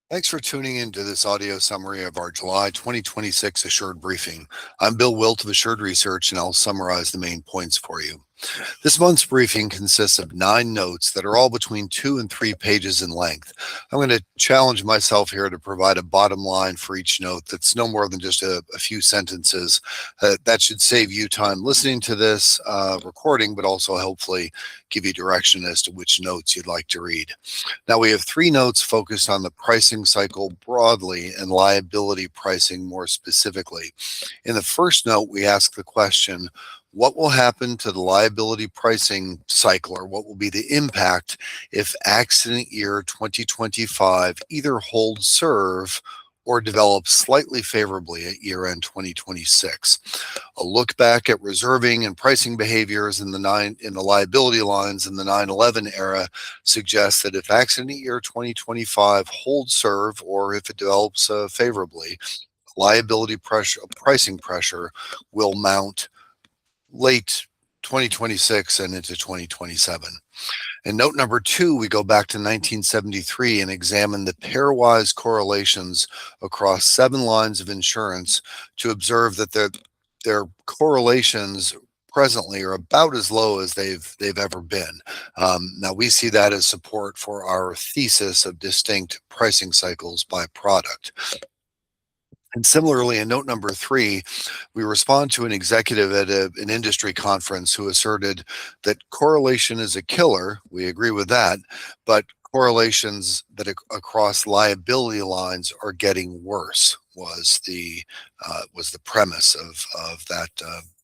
Thanks for tuning in to this audio summary of our July 2026 Assured Briefing. I'm Bill Wilt of Assured Research, and I'll summarize the main points for you. This month's briefing consists of 9 notes that are all between 2 and 3 pages in length. I'm going to challenge myself here to provide a bottom line for each note that's no more than just a few sentences. That should save you time listening to this recording, but also hopefully give you direction as to which notes you'd like to read. Now, we have 3 notes focused on the pricing cycle broadly and liability pricing more specifically. In the first note, we ask the question, what will happen to the liability pricing cycle, or what will be the impact if accident year 2025 either holds serve or develops slightly favorably at year-end 2026? A look back at reserving and pricing behaviors in the liability lines in the 9/11 era suggests that if accident year 2025 holds serve, or if it develops favorably, pricing pressure will mount late 2026 and into 2027. In note number 2, we go back to 1973 and examine the pairwise correlations across 7 lines of insurance to observe that their correlations presently are about as low as they've ever been. Now we see that as support for our thesis of distinct pricing cycles by product. And similarly, in note number 3, we respond to an executive at an industry conference who asserted that correlation is a killer. We agree with that, but correlations that across liability lines are getting worse was the premise of that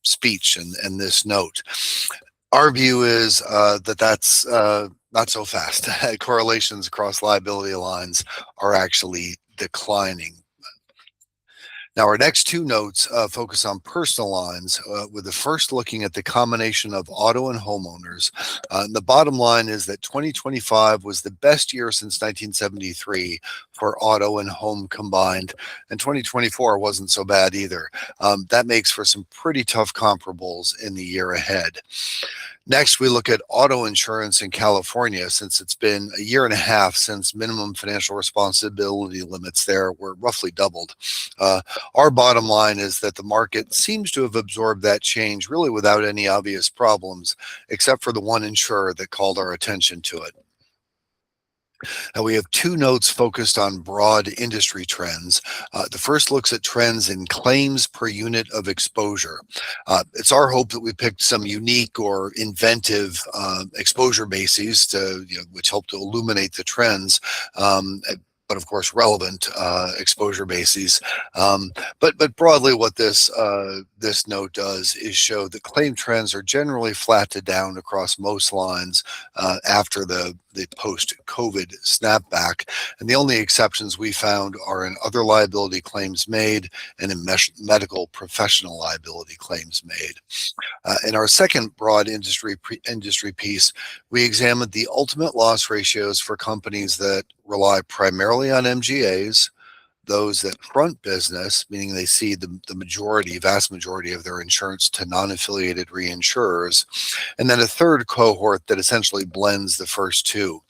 speech and this note. Our view is that's not so fast. Correlations across liability lines are actually declining. Now, our next 2 notes focus on personal lines, with the first looking at the combination of auto and homeowners. The bottom line is that 2025 was the best year since 1973 for auto and home combined, and 2024 wasn't so bad either. That makes for some pretty tough comparables in the year ahead. Next, we look at auto insurance in California, since it's been a year and a half since minimum financial responsibility limits there were roughly doubled. Our bottom line is that the market seems to have absorbed that change really without any obvious problems, except for the one insurer that called our attention to it. Now, we have 2 notes focused on broad industry trends. The first looks at trends in claims per unit of exposure. It's our hope that we picked some unique or inventive exposure bases which help to illuminate the trends. But of course, relevant exposure bases. But broadly, what this note does is show that claim trends are generally flat to down across most lines after the post-COVID snapback, and the only exceptions we found are in other liability claims made and in medical professional liability claims made. In our second broad industry piece, we examined the ultimate loss ratios for companies that rely primarily on MGAs, those that front business, meaning they cede the vast majority of their insurance to non-affiliated reinsurers, and then a third cohort that essentially blends the first 2.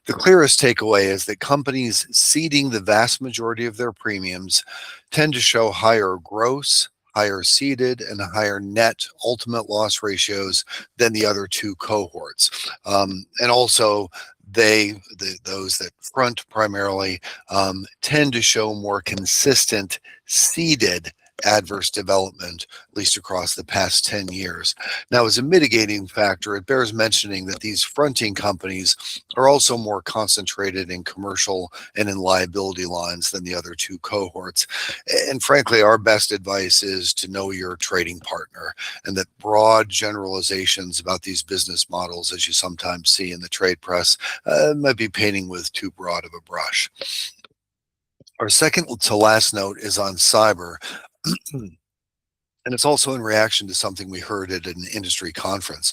The clearest takeaway is that companies ceding the vast majority of their premiums tend to show higher gross, higher ceded, and higher net ultimate loss ratios than the other 2 cohorts. And also, those that front primarily tend to show more consistent ceded adverse development, at least across the past 10 years. Now, as a mitigating factor, it bears mentioning that these fronting companies are also more concentrated in commercial and in liability lines than the other 2 cohorts. And frankly, our best advice is to know your trading partner, and that broad generalizations about these business models, as you sometimes see in the trade press, might be painting with too broad of a brush. Our second to last note is on cyber. And it's also in reaction to something we heard at an industry conference.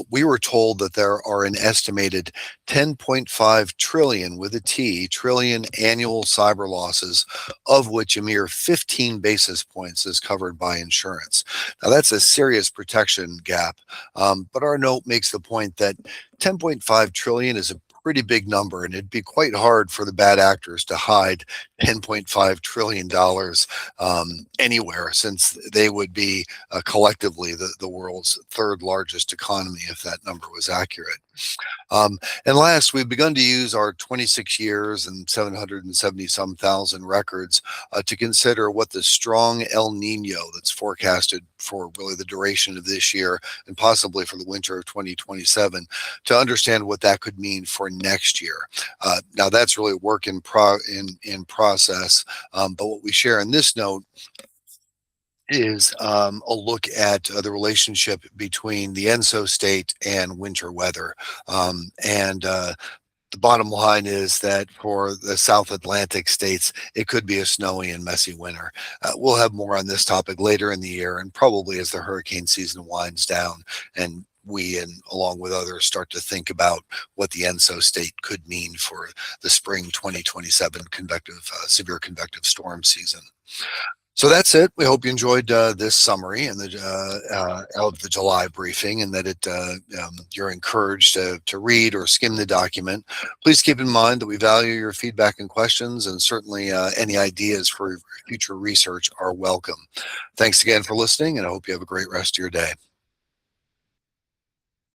We were told that there are an estimated 10.5 trillion, with a T, trillion annual cyber losses, of which a mere 15 basis points is covered by insurance. Now, that's a serious protection gap, but our note makes the point that 10.5 trillion is a pretty big number, and it'd be quite hard for the bad actors to hide $10.5 trillion anywhere, since they would be collectively the world's third largest economy if that number was accurate. And last, we've begun to use our 26 years and 770 some thousand records to consider what the strong El Nino that's forecasted for really the duration of this year and possibly for the winter of 2027, to understand what that could mean for next year. Now, that's really a work in process, but what we share in this note is a look at the relationship between the ENSO state and winter weather. And the bottom line is that for the South Atlantic states, it could be a snowy and messy winter. We'll have more on this topic later in the year, and probably as the hurricane season winds down and we, and along with others, start to think about what the ENSO state could mean for the spring 2027 severe convective storm season. So that's it. We hope you enjoyed this summary and of the July briefing, and that you're encouraged to read or skim the document. Please keep in mind that we value your feedback and questions, and certainly any ideas for future research are welcome. Thanks again for listening, and I hope you have a great rest of your day.